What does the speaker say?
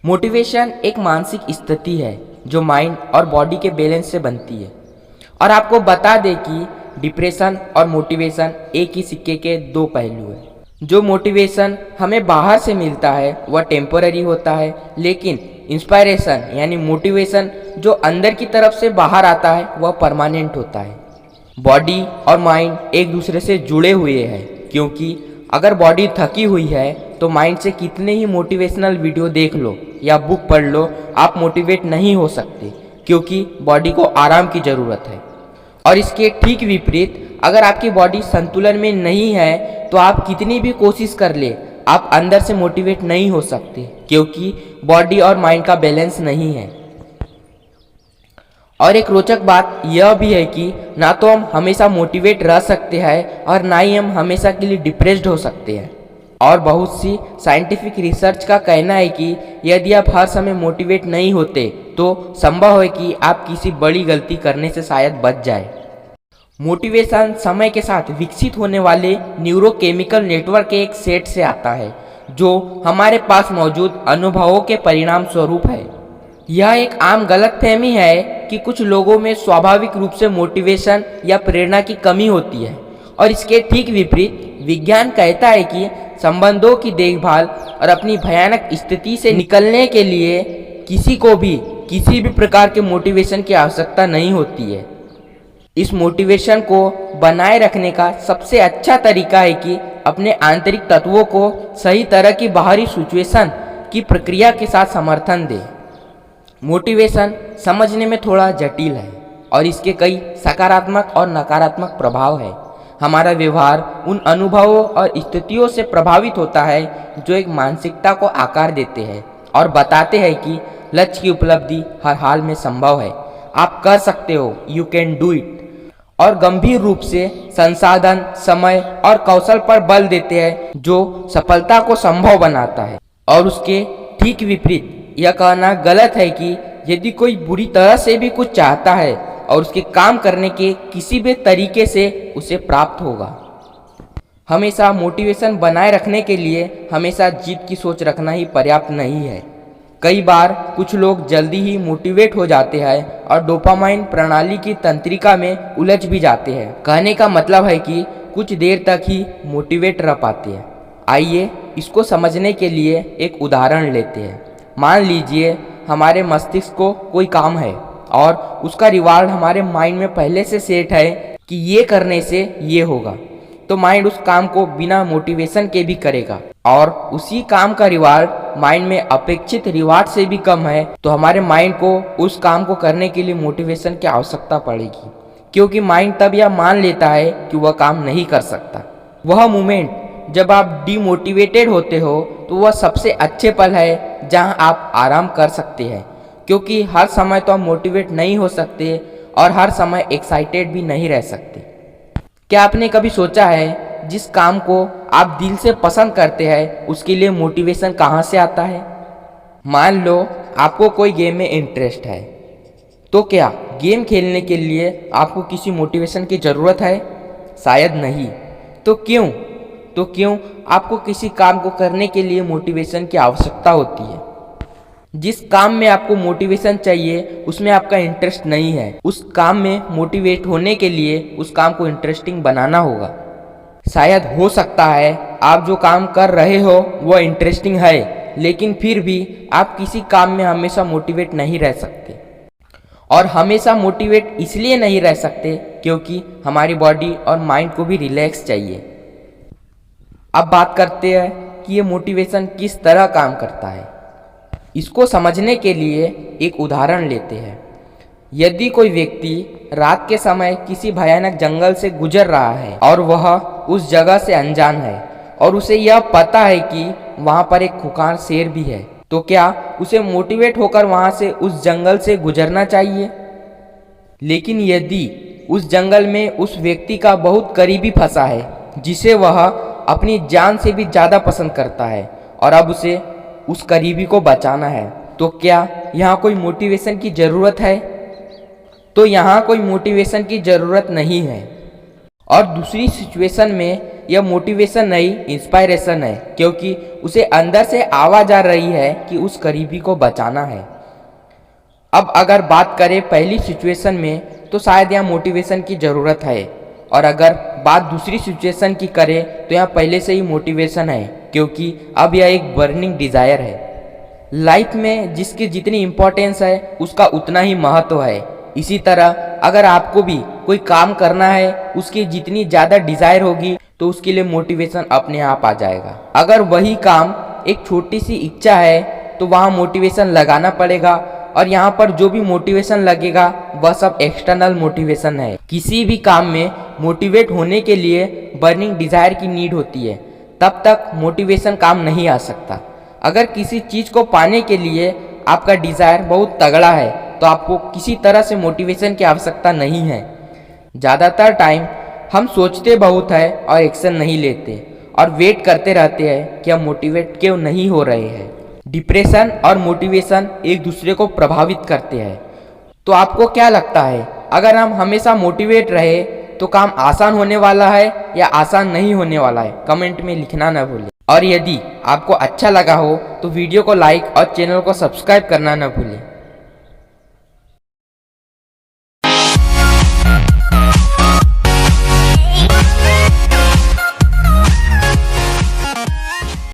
Motivation एक मानसिक स्थिति है जो माइंड और बॉडी के बैलेंस से बनती है। और आपको बता दें कि डिप्रेशन और मोटिवेशन एक ही सिक्के के दो पहलू हैं। जो मोटिवेशन हमें बाहर से मिलता है वह टेम्पोररी होता है, लेकिन इंस्पायरेशन यानी मोटिवेशन जो अंदर की तरफ से बाहर आता है वह परमानेंट होता है। बॉडी और माइंड एक दूसरे से जुड़े हुए हैं, क्योंकि अगर बॉडी थकी हुई है तो माइंड से कितने ही मोटिवेशनल वीडियो देख लो या बुक पढ़ लो, आप मोटिवेट नहीं हो सकते, क्योंकि बॉडी को आराम की ज़रूरत है। और इसके ठीक विपरीत, अगर आपकी बॉडी संतुलन में नहीं है तो आप कितनी भी कोशिश कर ले, आप अंदर से मोटिवेट नहीं हो सकते, क्योंकि बॉडी और माइंड का बैलेंस नहीं है। और एक रोचक बात यह भी है कि ना तो हम हमेशा मोटिवेट रह सकते हैं और ना ही हम हमेशा के लिए डिप्रेस्ड हो सकते हैं। और बहुत सी साइंटिफिक रिसर्च का कहना है कि यदि आप हर समय मोटिवेट नहीं होते तो संभव है कि आप किसी बड़ी गलती करने से शायद बच जाए। मोटिवेशन समय के साथ विकसित होने वाले न्यूरोकेमिकल नेटवर्क के एक सेट से आता है, जो हमारे पास मौजूद अनुभवों के परिणाम स्वरूप है। यह एक आम गलतफहमी है कि कुछ लोगों में स्वाभाविक रूप से मोटिवेशन या प्रेरणा की कमी होती है, और इसके ठीक विपरीत विज्ञान कहता है कि संबंधों की देखभाल और अपनी भयानक स्थिति से निकलने के लिए किसी को भी किसी भी प्रकार के मोटिवेशन की आवश्यकता नहीं होती है। इस मोटिवेशन को बनाए रखने का सबसे अच्छा तरीका है कि अपने आंतरिक तत्वों को सही तरह की बाहरी सिचुएशन की प्रक्रिया के साथ समर्थन दें। मोटिवेशन समझने में थोड़ा जटिल है और इसके कई सकारात्मक और नकारात्मक प्रभाव है। हमारा व्यवहार उन अनुभवों और स्थितियों से प्रभावित होता है जो एक मानसिकता को आकार देते हैं और बताते हैं कि लक्ष्य की उपलब्धि हर हाल में संभव है, आप कर सकते हो, यू कैन डू इट। और गंभीर रूप से संसाधन, समय और कौशल पर बल देते हैं जो सफलता को संभव बनाता है। और उसके ठीक विपरीत यह कहना गलत है कि यदि कोई बुरी तरह से भी कुछ चाहता है और उसके काम करने के किसी भी तरीके से उसे प्राप्त होगा। हमेशा मोटिवेशन बनाए रखने के लिए हमेशा जीत की सोच रखना ही पर्याप्त नहीं है। कई बार कुछ लोग जल्दी ही मोटिवेट हो जाते हैं और डोपामाइन प्रणाली की तंत्रिका में उलझ भी जाते हैं। कहने का मतलब है कि कुछ देर तक ही मोटिवेट रह पाते हैं। आइए इसको समझने के लिए एक उदाहरण लेते हैं। मान लीजिए हमारे मस्तिष्क को कोई काम है और उसका रिवार्ड हमारे माइंड में पहले से सेट है कि ये करने से ये होगा, तो माइंड उस काम को बिना मोटिवेशन के भी करेगा। और उसी काम का रिवार्ड माइंड में अपेक्षित रिवार्ड से भी कम है, तो हमारे माइंड को उस काम को करने के लिए मोटिवेशन की आवश्यकता पड़ेगी, क्योंकि माइंड तब यह मान लेता है कि वह काम नहीं कर सकता। वह मोमेंट जब आप डीमोटिवेटेड होते हो तो वह सबसे अच्छे पल है जहां आप आराम कर सकते हैं, क्योंकि हर समय तो आप मोटिवेट नहीं हो सकते और हर समय एक्साइटेड भी नहीं रह सकते। क्या आपने कभी सोचा है जिस काम को आप दिल से पसंद करते हैं उसके लिए मोटिवेशन कहाँ से आता है? मान लो आपको कोई गेम में इंटरेस्ट है, तो क्या गेम खेलने के लिए आपको किसी मोटिवेशन की ज़रूरत है? शायद नहीं। तो क्यों आपको किसी काम को करने के लिए मोटिवेशन की आवश्यकता होती है? जिस काम में आपको मोटिवेशन चाहिए उसमें आपका इंटरेस्ट नहीं है। उस काम में मोटिवेट होने के लिए उस काम को इंटरेस्टिंग बनाना होगा। शायद हो सकता है आप जो काम कर रहे हो वह इंटरेस्टिंग है, लेकिन फिर भी आप किसी काम में हमेशा मोटिवेट नहीं रह सकते। और हमेशा मोटिवेट इसलिए नहीं रह सकते क्योंकि हमारी बॉडी और माइंड को भी रिलैक्स चाहिए। अब बात करते हैं कि ये मोटिवेशन किस तरह काम करता है। इसको समझने के लिए एक उदाहरण लेते हैं। यदि कोई व्यक्ति रात के समय किसी भयानक जंगल से गुजर रहा है और वह उस जगह से अनजान है और उसे यह पता है कि वहाँ पर एक खुंखार शेर भी है, तो क्या उसे मोटिवेट होकर वहाँ से उस जंगल से गुजरना चाहिए? लेकिन यदि उस जंगल में उस व्यक्ति का बहुत करीबी फंसा है जिसे वह अपनी जान से भी ज़्यादा पसंद करता है और अब उसे उस करीबी को बचाना है, तो क्या यहाँ कोई मोटिवेशन की ज़रूरत है? तो यहाँ कोई मोटिवेशन की ज़रूरत नहीं है। और दूसरी सिचुएशन में यह मोटिवेशन नहीं इंस्पायरेशन है, क्योंकि उसे अंदर से आवाज आ रही है कि उस करीबी को बचाना है। अब अगर बात करें पहली सिचुएशन में तो शायद यहाँ मोटिवेशन की ज़रूरत है, और अगर बात दूसरी सिचुएशन की करें तो यहाँ पहले से ही मोटिवेशन है, क्योंकि अब यह एक बर्निंग डिज़ायर है। लाइफ में जिसकी जितनी इम्पोर्टेंस है उसका उतना ही महत्व है। इसी तरह अगर आपको भी कोई काम करना है, उसकी जितनी ज़्यादा डिज़ायर होगी तो उसके लिए मोटिवेशन अपने आप आ जाएगा। अगर वही काम एक छोटी सी इच्छा है तो वहाँ मोटिवेशन लगाना पड़ेगा, और यहाँ पर जो भी मोटिवेशन लगेगा वह सब एक्सटर्नल मोटिवेशन है। किसी भी काम में मोटिवेट होने के लिए बर्निंग डिज़ायर की नीड होती है, तब तक मोटिवेशन काम नहीं आ सकता। अगर किसी चीज़ को पाने के लिए आपका डिज़ायर बहुत तगड़ा है तो आपको किसी तरह से मोटिवेशन की आवश्यकता नहीं है। ज़्यादातर टाइम हम सोचते बहुत है और एक्शन नहीं लेते, और वेट करते रहते हैं कि हम मोटिवेट क्यों नहीं हो रहे हैं। डिप्रेशन और मोटिवेशन एक दूसरे को प्रभावित करते हैं। तो आपको क्या लगता है, अगर हम हमेशा मोटिवेट रहे तो काम आसान होने वाला है या आसान नहीं होने वाला है? कमेंट में लिखना ना भूलें। और यदि आपको अच्छा लगा हो तो वीडियो को लाइक और चैनल को सब्सक्राइब करना ना भूलें।